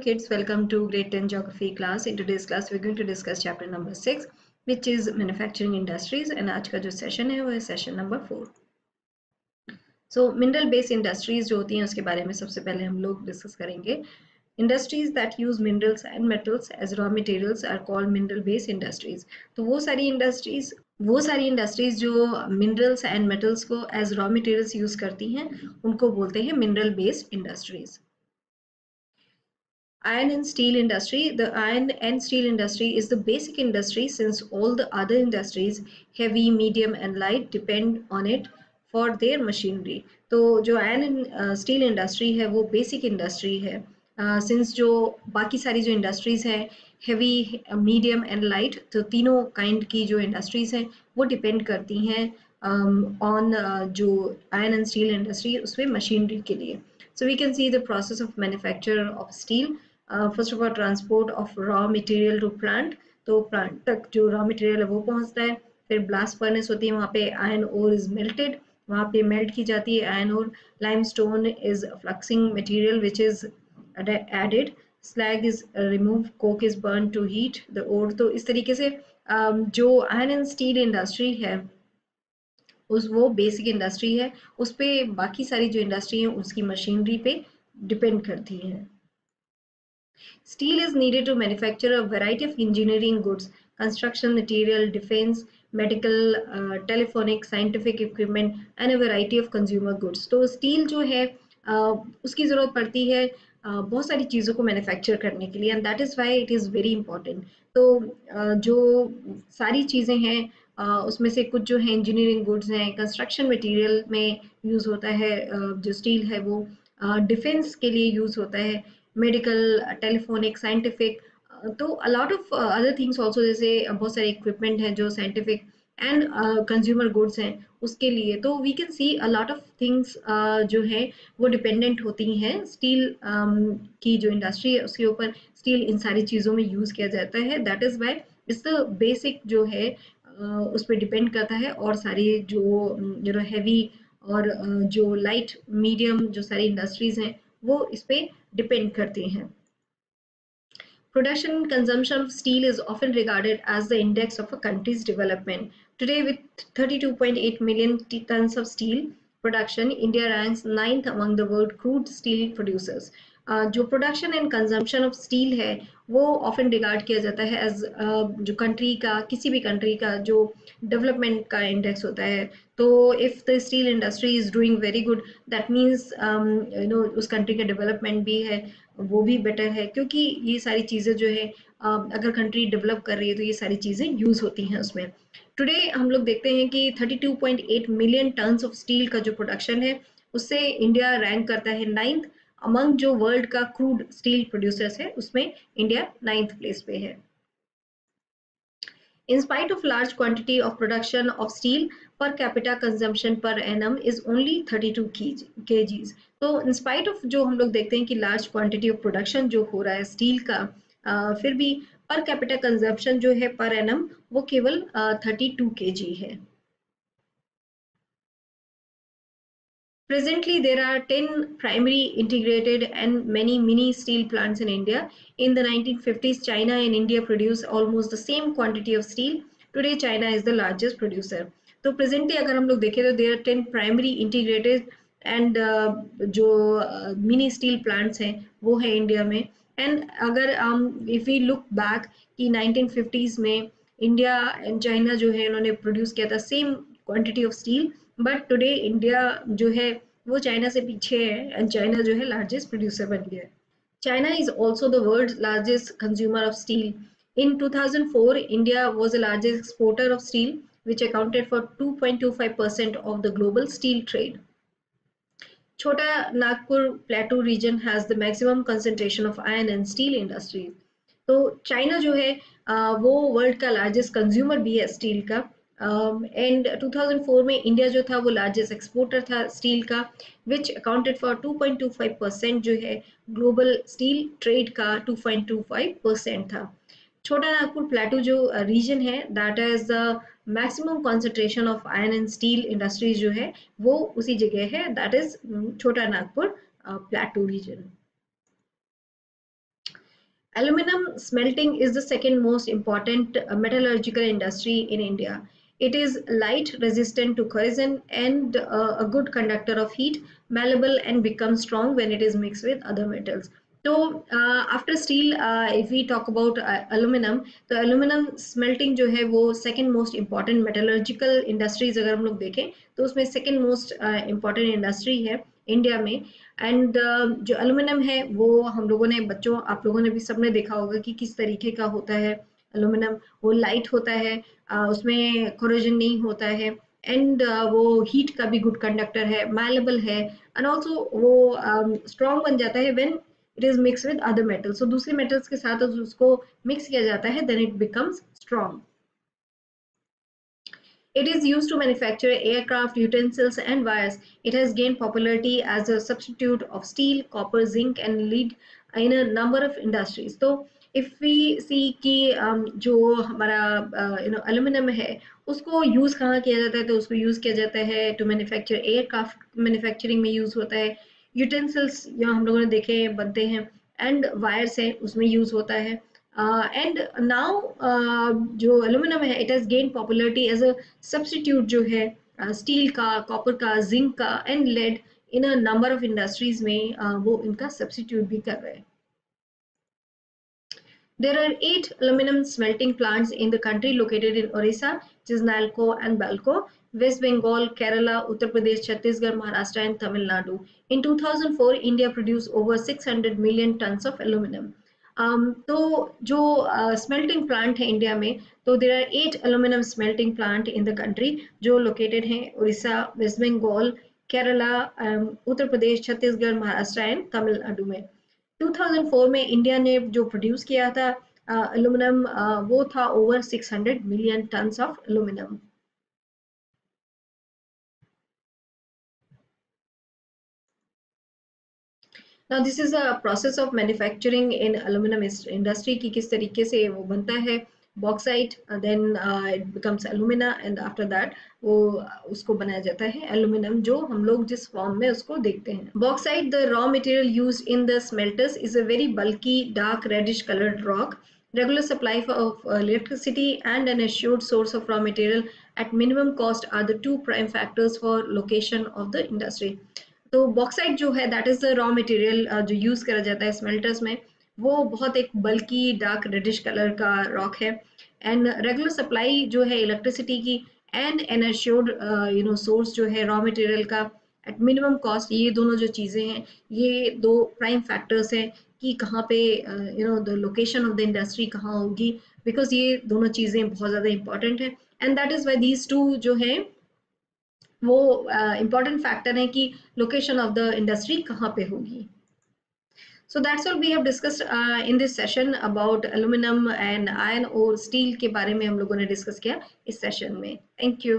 kids, welcome to grade 10 geography class. In today's class we're going to discuss chapter number 6 which is manufacturing industries and आज का जो session है वो है session number 4. So mineral based industries जो होती हैं उसके बारे में सबसे पहले हम लोग डिस्कस करेंगे. Industries that use minerals and metals as raw materials are called mineral based industries. तो वो सारी इंडस्ट्रीज जो मिनरल्स एंड मेटल्स को एज रॉ मटेरियल्स यूज करती हैं उनको बोलते हैं mineral based industries. Iron and steel industry. The iron and steel industry is the basic industry since all the other industries, heavy, medium and light, depend on it for their machinery. तो जो iron and steel industry है वो basic industry है. Since जो बाकी सारी जो industries हैं heavy, medium and light, तो तीनों kind की जो industries हैं वो depend करती हैं on जो iron and steel industry उसमें machinery के लिए. So we can see the process of manufacture of steel. First of all transport of raw material to plant. तो प्लांट तक जो रॉ मटेरियल है वो पहुंचता है. फिर ब्लास्ट फर्नेस होती है, वहाँ पे आयरन ओर इज मेल्टेड, वहाँ पे मेल्ट की जाती है iron ore. Limestone is fluxing material which is added. Slag is remove, coke is burn to heat the ore. तो इस तरीके से जो आयरन एंड स्टील इंडस्ट्री है वो बेसिक इंडस्ट्री है. उस पर बाकी सारी जो इंडस्ट्री है उसकी मशीनरी पे डिपेंड करती है. Steel is needed to manufacture a variety of engineering goods, construction material, defense, medical, telephonic, scientific equipment and a variety of consumer goods. तो steel जो है उसकी ज़रूरत पड़ती है बहुत सारी चीज़ों को मैन्युफैक्चर करने के लिए and that is why it is very important. तो जो सारी चीज़ें हैं उसमें से कुछ जो है इंजीनियरिंग गुड्स हैं, कंस्ट्रक्शन मटेरियल में यूज़ होता है जो स्टील है वो, डिफेंस के लिए यूज़ होता है, मेडिकल, टेलीफोनिक, साइंटिफिक, तो अ lot of other things also, जैसे बहुत सारे इक्विपमेंट हैं जो साइंटिफिक एंड कंज्यूमर गुड्स हैं उसके लिए. तो we can see a lot of things जो है वो डिपेंडेंट होती हैं स्टील की जो इंडस्ट्री है उसके ऊपर. स्टील इन सारी चीज़ों में यूज़ किया जाता है. That is why it's the basic जो है उस पर डिपेंड करता है. और सारी जो हैवी और जो लाइट मीडियम जो सारी इंडस्ट्रीज हैं वो इस पे डिपेंड करते हैं. Production and consumption of steel is often regarded as the index of a country's development. Today, with 32.8 million tons of steel production, India ranks 9th among the world crude steel producers. जो production and consumption of steel है वो often regard किया जाता है as जो country का, किसी भी कंट्री का जो डेवलपमेंट का इंडेक्स होता है. तो if the steel industry is doing very good that means उस कंट्री का डेवलपमेंट भी है वो भी बेटर है, क्योंकि ये सारी चीज़ें जो है अगर कंट्री डेवलप कर रही है तो ये सारी चीज़ें यूज़ होती हैं उसमें. टुडे हम लोग देखते हैं कि 32.8 मिलियन टन्स ऑफ स्टील का जो प्रोडक्शन है उससे इंडिया रैंक करता है 9th अमंग जो वर्ल्ड का क्रूड स्टील प्रोड्यूसर्स है उसमें इंडिया 9th प्लेस पे है. In spite of large quantity of production of steel, per capita consumption per annum is only 32 kgs. तो in spite of जो हम लोग देखते हैं कि large quantity of production जो हो रहा है स्टील का, फिर भी per capita consumption जो है per annum वो केवल 32 kg है. Presently, there are 10 primary, integrated and many mini steel plants in India. In the 1950s, China and India produced almost the same quantity of steel. Today, China is the largest producer. तो presently अगर हम लोग देखें तो there are 10 primary, integrated and जो mini steel plants हैं वो है इंडिया में. And अगर if we look back कि 1950s में इंडिया एंड चाइना जो है इन्होंने प्रोड्यूस किया था same quantity of steel, but today India जो है वो चाइना से पीछे है एंड चाइना जो है लार्जेस्ट प्रोड्यूसर बन गया है. China is also the world largest consumer of steel. In 2004, India was the largest exporter of steel, which accounted for 2.25% of the global steel trade. Chota Nagpur Plateau region has the maximum concentration of iron and steel industries. तो China जो है वो world का largest consumer भी है steel का. And 2004 में India जो था वो लार्जेस्ट एक्सपोर्टर था स्टील का, विच अकाउंटेड फॉर 2.25% जो है ग्लोबल स्टील ट्रेड का 2.25% था. छोटा नागपुर प्लेटू जो रीजन है that is the maximum concentration of iron and steel industries जो है वो उसी जगह है, that is Chota Nagpur plateau region. Aluminum smelting is the second most important metallurgical industry in India. It is light, resistant to corrosion, and a good conductor of heat, malleable, and becomes strong when it is mixed with other metals. तो after steel if we talk about aluminium, तो aluminium smelting जो है वो second most important metallurgical industries अगर हम लोग देखें तो उसमें सेकंड मोस्ट इम्पॉर्टेंट इंडस्ट्री है इंडिया में. एंड जो एल्यूमिनियम है वो हम लोगों ने बच्चों आप लोगों ने भी सबने देखा होगा कि किस तरीके का होता है एल्यूमिनियम. वो लाइट होता है, उसमें कोरोजन नहीं होता है, एंड वो हीट का भी गुड कंडक्टर है, मैलेबल है, एंड ऑल्सो वो स्ट्रॉन्ग बन जाता है when it is mix with other metals. तो दूसरे मेटल्स के साथ उसको मिक्स किया जाता है, then it becomes strong. It is used to manufacture aircraft, utensils, and wires. It has gained popularity as a substitute of steel, copper, zinc, and lead in a number of industries. So, if we see कि जो हमारा aluminium है उसको use कहाँ किया जाता है, तो उसको यूज़ किया जाता है टू मैन्युफैक्चर एयरक्राफ्ट मैन्युफैक्चरिंग में यूज़ होता है. यूटेंसिल्स यहाँ हम लोगों ने देखे बनते हैं, एंड वायर्स हैं उसमें यूज़ होता है. एंड नाउ जो एल्यूमिनियम है it has gain popularity as a substitute जो है स्टील का, कॉपर का, जिंक का, and lead in a number of industries में वो इनका सब्स्टिट्यूट भी कर रहे हैं. There are 8 aluminum smelting plants in the country located in Orissa, which is Nalco and Balco, West Bengal, Kerala, Uttar Pradesh, Chhattisgarh, Maharashtra, and Tamil Nadu. In 2004, India produced over 600 million tons of aluminum. तो जो smelting plant है India में, तो there are 8 aluminum smelting plant in the country जो located हैं Orissa, West Bengal, Kerala, Uttar Pradesh, Chhattisgarh, Maharashtra and Tamil Nadu में. 2004 में India ने जो प्रोड्यूस किया था एल्यूमिनियम, वो था over 600 million tons of aluminium. Now this is a process of manufacturing in aluminum industry कि किस तरीके से वो बनता है. Bauxite, then it becomes alumina, and after that वो उसको बनाया जाता है एल्यूमिनियम जो हम लोग जिस फॉर्म में उसको देखते हैं. Bauxite, the raw material used in the smelters, is a very bulky, dark reddish colored rock. Regular supply of electricity and an assured source of raw material at minimum cost are the two prime factors for location of the industry. तो bauxite जो है that is the raw material जो use करा जाता है smelters में. वो बहुत एक बल्की डार्क रेडिश कलर का रॉक है, एंड रेगुलर सप्लाई जो है इलेक्ट्रिसिटी की एंड एन एश्योर्ड सोर्स जो है रॉ मटेरियल का एट मिनिमम कॉस्ट. ये दोनों जो चीज़ें हैं ये दो प्राइम फैक्टर्स हैं कि कहाँ पे the location of the industry कहाँ होगी, बिकॉज ये दोनों चीज़ें बहुत ज़्यादा इंपॉर्टेंट है, and that is why these two जो है वो इम्पॉर्टेंट फैक्टर है कि लोकेशन ऑफ द इंडस्ट्री कहाँ पे होगी. So that's all we have discussed in this session about aluminum and iron और स्टील के बारे में हम लोगों ने डिस्कस किया इस सेशन में. Thank you.